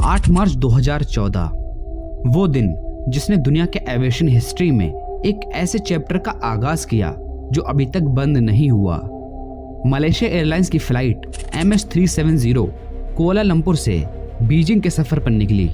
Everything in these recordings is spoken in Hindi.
8 मार्च 2014, वो दिन जिसने दुनिया के एविएशन हिस्ट्री में एक ऐसे चैप्टर का आगाज किया जो अभी तक बंद नहीं हुआ। मलेशिया एयरलाइंस की फ्लाइट MS-370 कुआलालंपुर से बीजिंग के सफ़र पर निकली।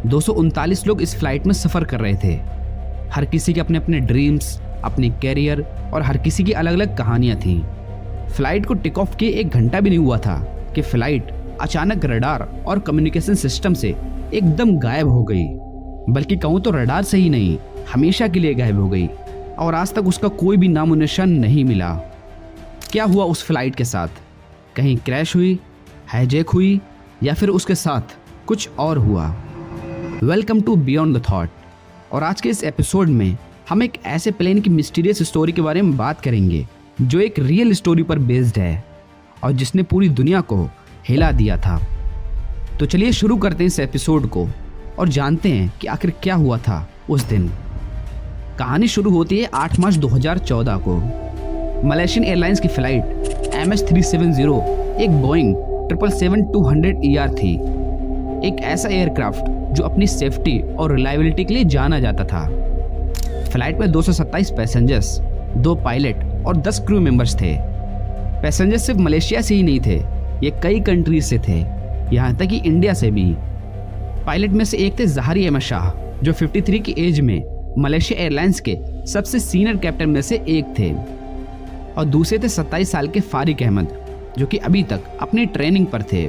239 लोग इस फ्लाइट में सफ़र कर रहे थे। हर किसी के अपने अपने ड्रीम्स, अपने कैरियर और हर किसी की अलग अलग कहानियाँ थीं। फ्लाइट को टेक ऑफ किए 1 घंटा भी नहीं हुआ था कि फ्लाइट अचानक रडार और कम्युनिकेशन सिस्टम से एकदम गायब हो गई। बल्कि कहूँ तो रडार से ही नहीं, हमेशा के लिए गायब हो गई और आज तक उसका कोई भी नामो निशान नहीं मिला। क्या हुआ उस फ्लाइट के साथ? कहीं क्रैश हुई, हाईजैक हुई या फिर उसके साथ कुछ और हुआ? Welcome to beyond the thought. और आज के इस एपिसोड में हम एक ऐसे प्लेन की मिस्टीरियस स्टोरी के बारे में बात करेंगे जो एक रियल स्टोरी पर बेस्ड है और जिसने पूरी दुनिया को हिला दिया था। तो चलिए शुरू करते हैं इस एपिसोड को और जानते हैं कि आखिर क्या हुआ था उस दिन। कहानी शुरू होती है 8 मार्च 2014 को। मलेशियन एयरलाइंस की फ्लाइट MS-370 एक बोइंग 777-200ER थी। एक ऐसा एयरक्राफ्ट जो अपनी सेफ्टी और रिलायबिलिटी के लिए जाना जाता था। फ्लाइट में 227 पैसेंजर्स, 2 पायलट और 10 क्रू मेंबर्स थे। पैसेंजर्स सिर्फ मलेशिया से ही नहीं थे, ये कई कंट्रीज से थे, यहाँ तक कि इंडिया से भी। पायलट में से एक थे ज़हारी अहमद शाह जो 53 की एज में मलेशिया एयरलाइंस के सबसे सीनियर कैप्टन में से एक थे और दूसरे थे 27 साल के फारिक अहमद जो कि अभी तक अपनी ट्रेनिंग पर थे।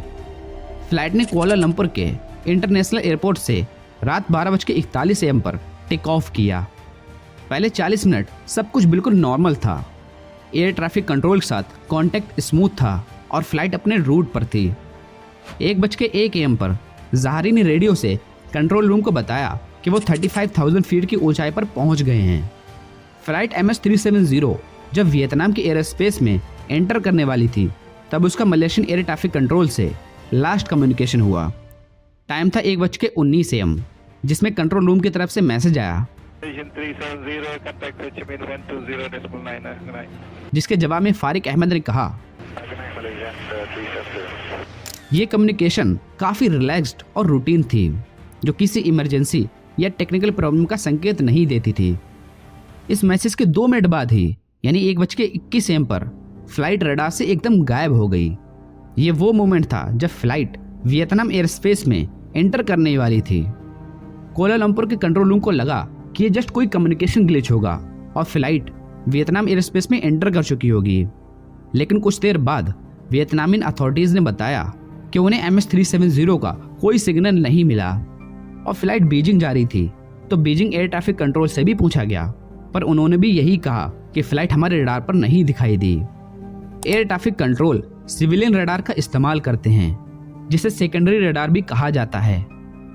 फ्लाइट ने कुआलालंपुर के इंटरनेशनल एयरपोर्ट से रात 12:41 AM पर टेक ऑफ किया। पहले 40 मिनट सब कुछ बिल्कुल नॉर्मल था। एयर ट्रैफिक कंट्रोल के साथ कांटेक्ट स्मूथ था और फ्लाइट अपने रूट पर थी। 1:01 AM पर ज़हारी ने रेडियो से कंट्रोल रूम को बताया कि वो 35,000 फीट की ऊंचाई पर पहुंच गए हैं। फ्लाइट MS-370 जब वियतनाम के एयर स्पेस में एंटर करने वाली थी तब उसका मलेशियन एयर ट्रैफिक कंट्रोल से लास्ट कम्युनिकेशन हुआ। टाइम था 1:19 AM जिसमें कंट्रोल रूम की तरफ से मैसेज आया जिसके जवाब में फारिक अहमद ने कहा ये कम्युनिकेशन काफ़ी रिलैक्स्ड और रूटीन थी जो किसी इमरजेंसी या टेक्निकल प्रॉब्लम का संकेत नहीं देती थी। इस मैसेज के 2 मिनट बाद ही यानी 1:21 AM पर फ्लाइट रडार से एकदम गायब हो गई। ये वो मोमेंट था जब फ्लाइट वियतनाम एयर स्पेस में एंटर करने वाली थी। कुआलालंपुर के कंट्रोल रूम को लगा कि ये जस्ट कोई कम्युनिकेशन ग्लिच होगा और फ्लाइट वियतनाम एयर स्पेस में एंटर कर चुकी होगी। लेकिन कुछ देर बाद वियतनामियन अथॉरिटीज़ ने बताया कि उन्हें MS-370 का कोई सिग्नल नहीं मिला और फ्लाइट बीजिंग जा रही थी। तो बीजिंग एयर ट्रैफिक कंट्रोल से भी पूछा गया पर उन्होंने भी यही कहा कि फ्लाइट हमारे रडार पर नहीं दिखाई दी। Air traffic control civilian radar का इस्तेमाल करते हैं जिसे सेकेंडरी रडार भी कहा जाता है,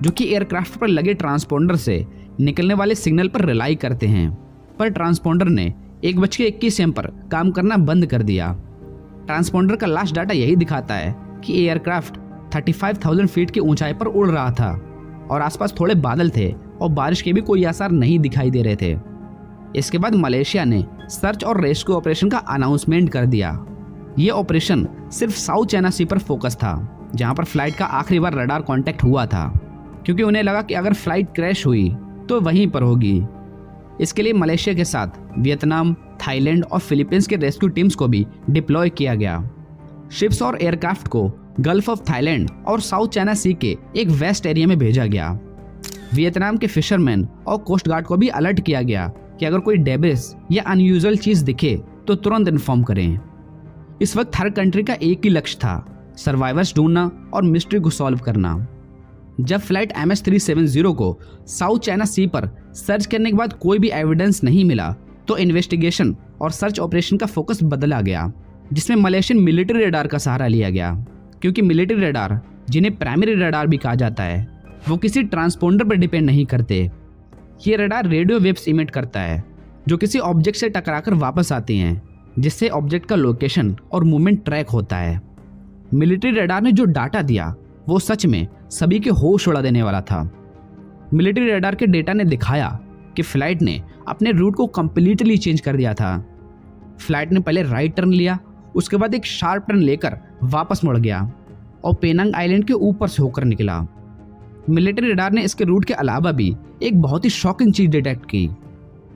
जो कि एयरक्राफ्ट पर लगे ट्रांसपोंडर से निकलने वाले सिग्नल पर रिलाई करते हैं। पर ट्रांसपोंडर ने 1:21 AM पर काम करना बंद कर दिया। ट्रांसपोंडर का लास्ट डाटा यही दिखाता है कि एयरक्राफ्ट 35,000 फीट की ऊंचाई पर उड़ रहा था और आसपास थोड़े बादल थे और बारिश के भी कोई आसार नहीं दिखाई दे रहे थे। इसके बाद मलेशिया ने सर्च और रेस्क्यू ऑपरेशन का अनाउंसमेंट कर दिया। ये ऑपरेशन सिर्फ साउथ चाइना सी पर फोकस था जहां पर फ्लाइट का आखिरी बार रडार कांटेक्ट हुआ था, क्योंकि उन्हें लगा कि अगर फ्लाइट क्रैश हुई तो वहीं पर होगी। इसके लिए मलेशिया के साथ वियतनाम, थाईलैंड और फिलीपींस के रेस्क्यू टीम्स को भी डिप्लॉय किया गया। शिप्स और एयरक्राफ्ट को गल्फ ऑफ थाईलैंड और साउथ चाइना सी के एक वेस्ट एरिया में भेजा गया। वियतनाम के फिशरमैन और कोस्ट गार्ड को भी अलर्ट किया गया कि अगर कोई डेब्रिस या अनयूजुअल चीज दिखे तो तुरंत इन्फॉर्म करें। इस वक्त हर कंट्री का एक ही लक्ष्य था, सर्वाइवर्स ढूंढना और मिस्ट्री को सॉल्व करना। जब फ्लाइट MS-370 को साउथ चाइना सी पर सर्च करने के बाद कोई भी एविडेंस नहीं मिला तो इन्वेस्टिगेशन और सर्च ऑपरेशन का फोकस बदला गया, जिसमें मलेशियन मिलिट्री रडार का सहारा लिया गया। क्योंकि मिलिट्री रडार, जिन्हें प्राइमरी रडार भी कहा जाता है, वो किसी ट्रांसपोंडर पर डिपेंड नहीं करते। ये रडार रेडियो वेव्स इमिट करता है जो किसी ऑब्जेक्ट से टकराकर वापस आती हैं, जिससे ऑब्जेक्ट का लोकेशन और मूवमेंट ट्रैक होता है। मिलिट्री रडार ने जो डाटा दिया वो सच में सभी के होश उड़ा देने वाला था। मिलिट्री रडार के डेटा ने दिखाया कि फ्लाइट ने अपने रूट को कंप्लीटली चेंज कर दिया था। फ्लाइट ने पहले राइट टर्न लिया, उसके बाद एक शार्प टर्न लेकर वापस मुड़ गया और पेनांग आइलैंड के ऊपर से होकर निकला। मिलिट्री रडार ने इसके रूट के अलावा भी एक बहुत ही शॉकिंग चीज डिटेक्ट की।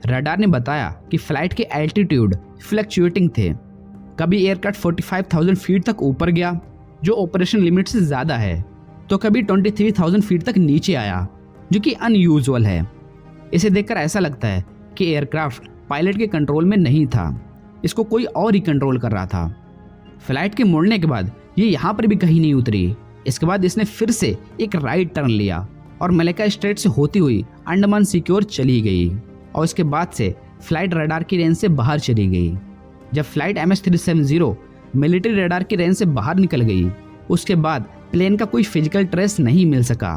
रडार ने बताया कि फ्लाइट के एल्टीट्यूड फ्लक्चुएटिंग थे। कभी एयरक्राफ्ट 45,000 फीट तक ऊपर गया, जो ऑपरेशन लिमिट से ज्यादा है, तो कभी 23,000 फीट तक नीचे आया, जो कि अनयूजुअल है। इसे देखकर ऐसा लगता है कि एयरक्राफ्ट पायलट के कंट्रोल में नहीं था, इसको कोई और ही कंट्रोल कर रहा था। फ्लाइट के मुड़ने के बाद ये यहाँ पर भी कहीं नहीं उतरी। इसके बाद इसने फिर से एक राइट टर्न लिया और मलक्का स्ट्रेट से होती हुई अंडमान सी की ओर चली गई और इसके बाद से फ्लाइट रडार की रेंज से बाहर चली गई। जब फ्लाइट MS-370 मिलिट्री रडार की रेंज से बाहर निकल गई, उसके बाद प्लेन का कोई फिजिकल ट्रेस नहीं मिल सका।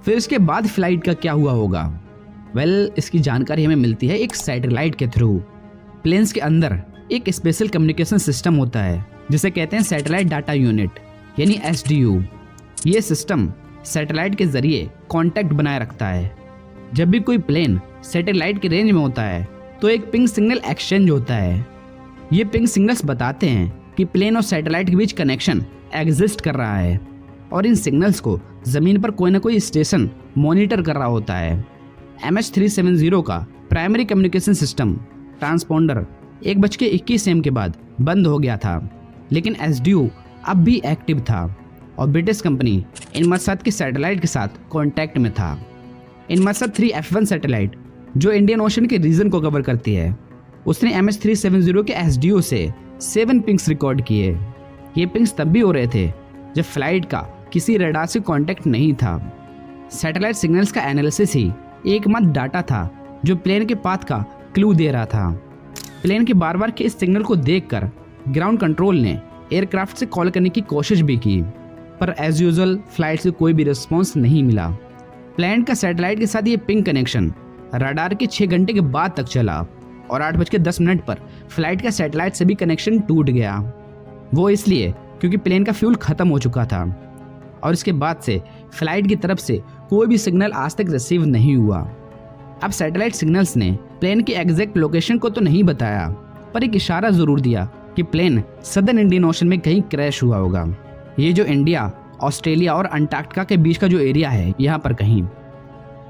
फिर इसके बाद फ्लाइट का क्या हुआ होगा? इसकी जानकारी हमें मिलती है एक सैटेलाइट के थ्रू। प्लेन्स के अंदर एक स्पेशल कम्युनिकेशन सिस्टम होता है जिसे कहते हैं सैटेलाइट डाटा यूनिट यानी SDU। ये सिस्टम सैटेलाइट के जरिए कांटेक्ट बनाए रखता है। जब भी कोई प्लेन सैटेलाइट की रेंज में होता है तो एक पिंग सिग्नल एक्सचेंज होता है। ये पिंग सिग्नल्स बताते हैं कि प्लेन और सैटेलाइट के बीच कनेक्शन एग्जिस्ट कर रहा है और इन सिग्नल्स को जमीन पर कोई ना कोई स्टेशन मॉनिटर कर रहा होता है। MS-370 का primary communication system transponder 1:21 AM के बाद बंद हो गया था, लेकिन SDU अब भी एक्टिव था और ब्रिटिश कंपनी इनमरसाट के सैटेलाइट के साथ कांटेक्ट में था। इनमरसाट 3F1 सैटेलाइट जो इंडियन ओशन के रीजन को कवर करती है, उसने MS-370 के SDU से 7 पिंग्स रिकॉर्ड किए। ये पिंग्स तब भी हो रहे थे जब फ्लाइट का किसी रडार से कांटेक्ट नहीं था। सैटेलाइट सिग्नल्स का एनालिसिस ही एकमात्र डाटा था जो प्लेन के पाथ का क्लू दे रहा था। प्लेन के बार बार के इस सिग्नल को देखकर ग्राउंड कंट्रोल ने एयरक्राफ्ट से कॉल करने की कोशिश भी की, पर एज यूजुअल फ्लाइट से कोई भी रिस्पॉन्स नहीं मिला। प्लेन का सैटेलाइट के साथ ये पिंग कनेक्शन रडार के 6 घंटे के बाद तक चला और 8:10 पर फ्लाइट का सैटेलाइट से भी कनेक्शन टूट गया। वो इसलिए क्योंकि प्लेन का फ्यूल खत्म हो चुका था और इसके बाद से फ्लाइट की तरफ से कोई भी सिग्नल आज तक रिसीव नहीं हुआ। अब सैटेलाइट सिग्नल्स ने प्लेन की एग्जैक्ट लोकेशन को तो नहीं बताया, पर एक इशारा जरूर दिया कि प्लेन सदर्न इंडियन ओशन में कहीं क्रैश हुआ होगा। ये जो इंडिया, ऑस्ट्रेलिया और अंटार्कटिका के बीच का जो एरिया है, यहाँ पर कहीं।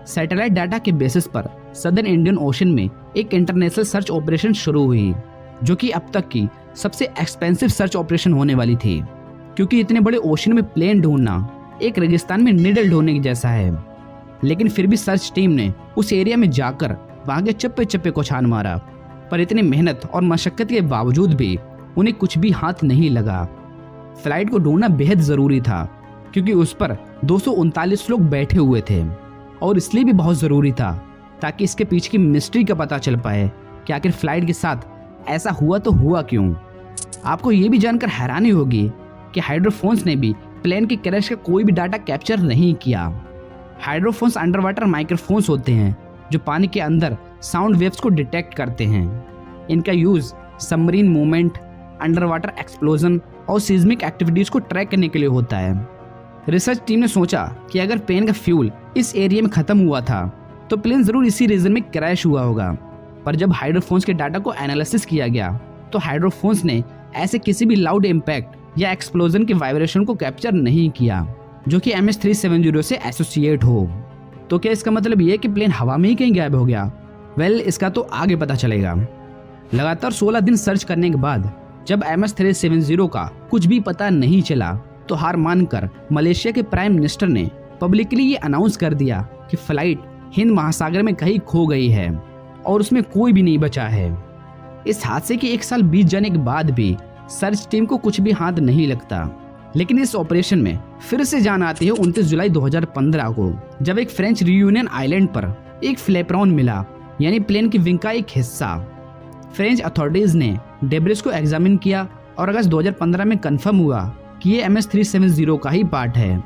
सैटेलाइट डाटा के बेसिस पर सदर्न इंडियन ओशन में एक इंटरनेशनल सर्च ऑपरेशन शुरू हुई, जो कि अब तक की सबसे एक्सपेंसिव सर्च ऑपरेशन होने वाली थी, क्योंकि इतने बड़े ओशन में प्लेन ढूंढना एक रेगिस्तान में नीडल ढूंढने की जैसा है। लेकिन फिर भी सर्च टीम ने उस एरिया में जाकर वहां के चप्पे चप्पे को छान मारा, पर इतनी मेहनत और मशक्कत के बावजूद भी उन्हें कुछ भी हाथ नहीं लगा। फ्लाइट को ढूंढना बेहद जरूरी था क्योंकि उस पर 239 लोग बैठे हुए थे, और इसलिए भी बहुत जरूरी था ताकि इसके पीछे की मिस्ट्री का पता चल पाए कि आखिर फ्लाइट के साथ ऐसा हुआ तो हुआ क्यों। आपको ये भी जानकर हैरानी होगी कि हाइड्रोफोन्स ने भी प्लेन के क्रैश का कोई भी डाटा कैप्चर नहीं किया। हाइड्रोफोन्स अंडर वाटर माइक्रोफोन्स होते हैं जो पानी के अंदर साउंड वेव्स को डिटेक्ट करते हैं। इनका use submarine movement, under water explosion और सीज्मिक एक्टिविटीज को ट्रैक करने के लिए होता है। रिसर्च टीम ने सोचा कि अगर प्लेन का फ्यूल इस एरिया में खत्म हुआ था तो प्लेन जरूर इसी रीजन में क्रैश हुआ होगा, पर जब हाइड्रोफोन्स के डाटा को एनालिसिस किया गया तो हाइड्रोफोन्स ने ऐसे किसी भी लाउड इम्पैक्ट या एक्सप्लोजन के वाइब्रेशन को कैप्चर नहीं किया जो कि MS-370 से एसोसिएट हो। तो क्या इसका मतलब ये कि प्लेन हवा में ही कहीं गायब हो गया? इसका तो आगे पता चलेगा। लगातार 16 दिन सर्च करने के बाद जब MS-370 का कुछ भी पता नहीं चला तो हार मानकर मलेशिया के प्राइम मिनिस्टर ने पब्लिकली ये अनाउंस कर दिया कि फ्लाइट हिंद महासागर में कहीं खो गई है और उसमें कोई भी नहीं बचा है। इस हादसे के 1 साल बीत जाने के बाद भी सर्च टीम को कुछ भी हाथ नहीं लगता, लेकिन इस ऑपरेशन में फिर से जान आती है 29 जुलाई 2015 को, जब एक फ्रेंच रियूनियन आइलैंड पर एक फ्लैपरॉन मिला, यानी प्लेन की विंग का एक हिस्सा। फ्रेंच अथॉरिटीज ने डेब्रिस को एग्जामिन किया और अगस्त 2015 में कंफर्म हुआ कि ये MS-370 का ही पार्ट है।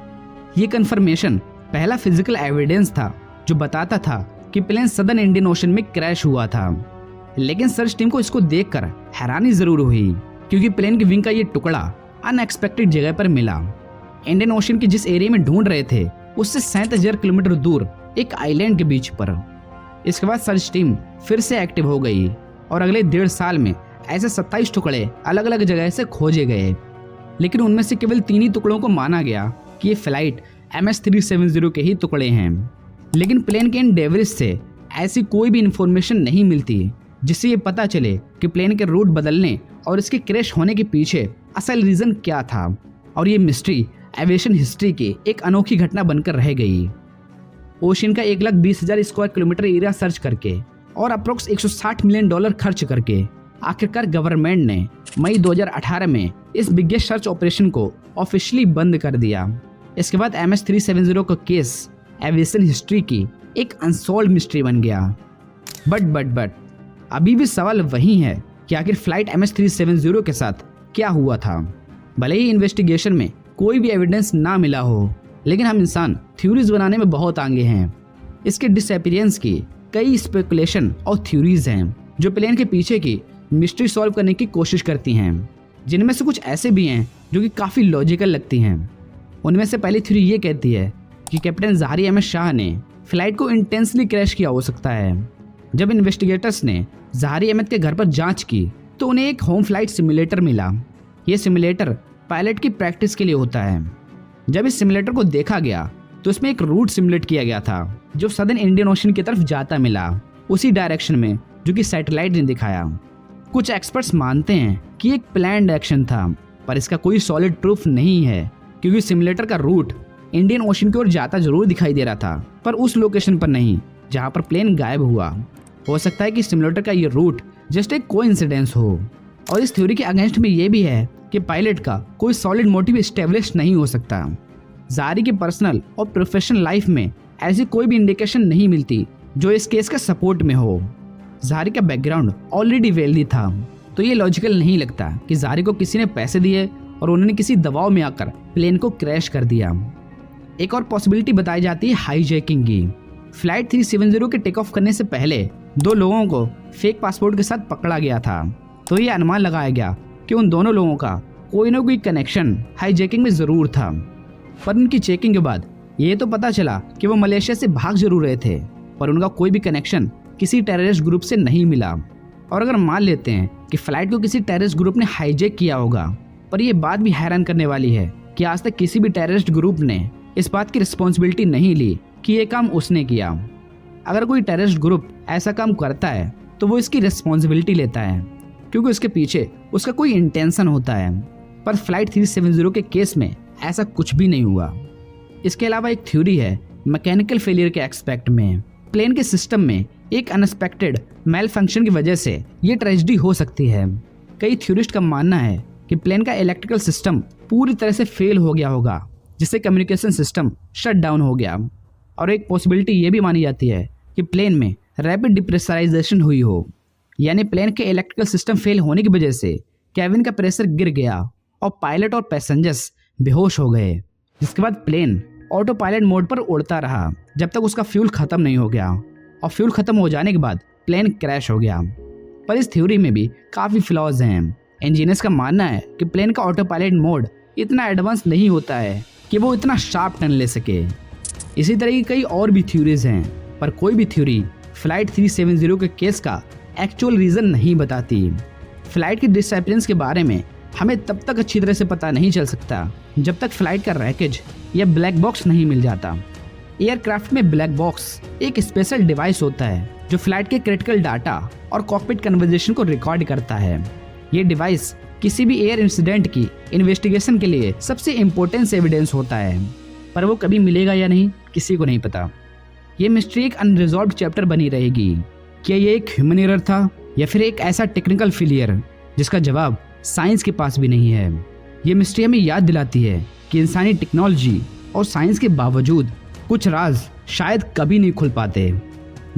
ये कंफर्मेशन पहला फिजिकल एविडेंस था जो बताता था कि प्लेन सदर्न इंडियन ओशन में क्रैश हुआ था। लेकिन सर्च टीम को इसको देखकर हैरानी जरूर हुई क्योंकि प्लेन की विंग का ये टुकड़ा अनएक्सपेक्टेड जगह पर मिला। इंडियन ओशन के जिस एरिया में ढूंढ रहे थे उससे 37,000 किलोमीटर दूर एक आइलैंड के बीच पर। इसके बाद सर्च टीम फिर से एक्टिव हो गई और अगले 1.5 साल में ऐसे 27 टुकड़े अलग अलग जगह से खोजे गए, लेकिन उनमें से केवल 3 ही टुकड़ों को माना गया कि ये फ्लाइट MS-370 के ही टुकड़े हैं। लेकिन प्लेन के इन डेब्रिस से ऐसी कोई भी इंफॉर्मेशन नहीं मिलती जिससे ये पता चले कि प्लेन के रूट बदलने और इसके क्रैश होने के पीछे असल रीजन क्या था। और ये मिस्ट्री एविएशन हिस्ट्री की एक अनोखी घटना बनकर रह गई। ओशियन का 1,20,000 स्क्वायर किलोमीटर एरिया सर्च करके और अप्रोक्स $160 मिलियन खर्च करके आखिरकार गवर्नमेंट ने मई 2018 में इस बिगेस्ट सर्च ऑपरेशन को ऑफिशियली बंद कर दिया। इसके बाद MS-370 का केस एविएशन हिस्ट्री की एक अनसॉल्व्ड मिस्ट्री बन गया। बट अभी भी सवाल वही है कि आखिर फ्लाइट MS-370 के साथ क्या हुआ था। भले ही इन्वेस्टिगेशन में कोई भी एविडेंस ना मिला हो, लेकिन हम इंसान थ्योरीज बनाने में बहुत आगे हैं। इसके डिसअपीयरेंस की कई स्पेकुलेशन और थ्योरीज हैं जो प्लेन के पीछे की मिस्ट्री सॉल्व करने की कोशिश करती हैं, जिनमें से कुछ ऐसे भी हैं जो कि काफ़ी लॉजिकल लगती हैं। उनमें से पहली थ्योरी ये कहती है कि कैप्टन ज़ाहरी अहमद शाह ने फ्लाइट को इंटेंसली क्रैश किया हो सकता है। जब इन्वेस्टिगेटर्स ने ज़ाहरी अहमद के घर पर जांच की तो उन्हें एक होम फ्लाइट सिमुलेटर मिला। ये सिमुलेटर पायलट की प्रैक्टिस के लिए होता है। जब इस सिमुलेटर को देखा गया तो इसमें एक रूट सिमुलेट किया गया था जो सदर्न इंडियन ओशन की तरफ जाता मिला, उसी डायरेक्शन में जो कि सैटेलाइट ने दिखाया। कुछ एक्सपर्ट्स मानते हैं कि एक प्लान्ड एक्शन था, पर इसका कोई सॉलिड प्रूफ नहीं है क्योंकि सिमुलेटर का रूट इंडियन ओशन की ओर जाता जरूर दिखाई दे रहा था, पर उस लोकेशन पर नहीं जहां पर प्लेन गायब हुआ। हो सकता है कि सिमुलेटर का ये रूट जस्ट एक कोइंसिडेंस हो। और इस थ्योरी के अगेंस्ट में ये भी है कि पायलट का कोई सॉलिड मोटिव एस्टेब्लिश नहीं हो सकता। ज़ाहरी की पर्सनल और प्रोफेशनल लाइफ में ऐसी कोई भी इंडिकेशन नहीं मिलती जो इस केस का सपोर्ट में हो। ज़ाहरी का बैकग्राउंड ऑलरेडी वेल्दी था, तो ये लॉजिकल नहीं लगता कि ज़ाहरी को किसी ने पैसे दिए और उन्होंने किसी दबाव में आकर प्लेन को क्रैश कर दिया। एक और पॉसिबिलिटी बताई जाती है हाईजैकिंग की। फ्लाइट 370 के टेक ऑफ करने से पहले 2 लोगों को फेक पासपोर्ट के साथ पकड़ा गया था, तो ये अनुमान लगाया गया कि उन दोनों लोगों का कोई ना कोई कनेक्शन हाईजैकिंग में ज़रूर था। पर उनकी चेकिंग के बाद ये तो पता चला कि वो मलेशिया से भाग जरूर रहे थे, पर उनका कोई भी कनेक्शन किसी टेररिस्ट ग्रुप से नहीं मिला। और अगर मान लेते हैं कि फ्लाइट को किसी टेररिस्ट ग्रुप ने हाईजैक किया होगा, पर यह बात भी हैरान करने वाली है कि आज तक किसी भी टेररिस्ट ग्रुप ने इस बात की रिस्पॉन्सिबिलिटी नहीं ली कि ये काम उसने किया। अगर कोई टेररिस्ट ग्रुप ऐसा काम करता है तो वो इसकी रिस्पॉन्सिबिलिटी लेता है क्योंकि उसके पीछे उसका कोई इंटेंशन होता है। पर फ्लाइट 370 के केस में ऐसा कुछ भी नहीं हुआ। इसके अलावा एक थ्योरी है मैकेनिकल फेलियर के एक्सपेक्ट में। प्लेन के सिस्टम में एक अनएक्सपेक्टेड मेल फंक्शन की वजह से ये ट्रेजेडी हो सकती है। कई थ्योरिस्ट का मानना है कि प्लेन का इलेक्ट्रिकल सिस्टम पूरी तरह से फेल हो गया होगा, जिससे कम्युनिकेशन सिस्टम शट डाउन हो गया। और एक पॉसिबिलिटी ये भी मानी जाती है कि प्लेन में रैपिड डिप्रेशराइजेशन हुई हो, यानी प्लेन के इलेक्ट्रिकल सिस्टम फेल होने की वजह से कैबिन का प्रेशर गिर गया और पायलट और पैसेंजर्स बेहोश हो गए, जिसके बाद प्लेन ऑटो पायलट मोड पर उड़ता रहा जब तक उसका फ्यूल खत्म नहीं हो गया, और फ्यूल खत्म हो जाने के बाद प्लेन क्रैश हो गया। पर इस थ्योरी में भी काफ़ी फ्लॉज हैं। इंजीनियर्स का मानना है कि प्लेन का ऑटो पायलट मोड इतना एडवांस नहीं होता है कि वो इतना शार्प टर्न ले सके। इसी तरह की कई और भी थ्योरीज हैं, पर कोई भी थ्योरी फ्लाइट 370 के केस का एक्चुअल रीज़न नहीं बताती। फ्लाइट की डिसअपीयरेंस के बारे में हमें तब तक अच्छी तरह से पता नहीं चल सकता जब तक फ्लाइट का रैकेज या ब्लैक बॉक्स नहीं मिल जाता। एयरक्राफ्ट में ब्लैक बॉक्स एक स्पेशल डिवाइस होता है जो फ्लाइट के क्रिटिकल डाटा और कॉकपिट कन्वर्सेशन को रिकॉर्ड करता है। ये डिवाइस किसी भी एयर इंसिडेंट की इन्वेस्टिगेशन के लिए सबसे इम्पोर्टेंट एविडेंस होता है, पर वो कभी मिलेगा या नहीं किसी को नहीं पता। ये मिस्ट्री एक अनरिजॉल्व्ड चैप्टर बनी रहेगी। क्या ये एक ह्यूमन एरर था या फिर एक ऐसा टेक्निकल फेलियर जिसका जवाब साइंस के पास भी नहीं है। ये मिस्ट्री हमें याद दिलाती है कि इंसानी टेक्नोलॉजी और साइंस के बावजूद कुछ राज शायद कभी नहीं खुल पाते।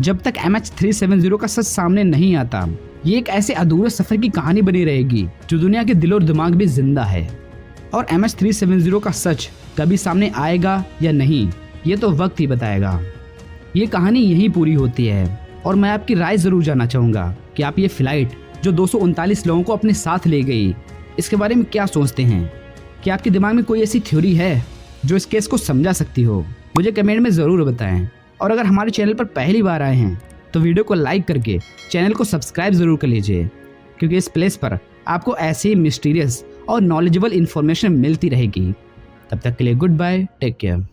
जब तक MH370 का सच सामने नहीं आता, ये एक ऐसे अधूरे सफर की कहानी बनी रहेगी जो दुनिया के दिल और दिमाग में जिंदा है। और MH370 का सच कभी सामने आएगा या नहीं, ये तो वक्त ही बताएगा। ये कहानी यहीं पूरी होती है और मैं आपकी राय जरूर जानना चाहूँगा कि आप ये फ्लाइट जो 239 लोगों को अपने साथ ले गई, इसके बारे में क्या सोचते हैं। क्या आपके दिमाग में कोई ऐसी थ्योरी है जो इस केस को समझा सकती हो? मुझे कमेंट में ज़रूर बताएं। और अगर हमारे चैनल पर पहली बार आए हैं तो वीडियो को लाइक करके चैनल को सब्सक्राइब ज़रूर कर लीजिए, क्योंकि इस प्लेस पर आपको ऐसे ही मिस्टीरियस और नॉलेजेबल इन्फॉर्मेशन मिलती रहेगी। तब तक के लिए गुड बाय, टेक केयर।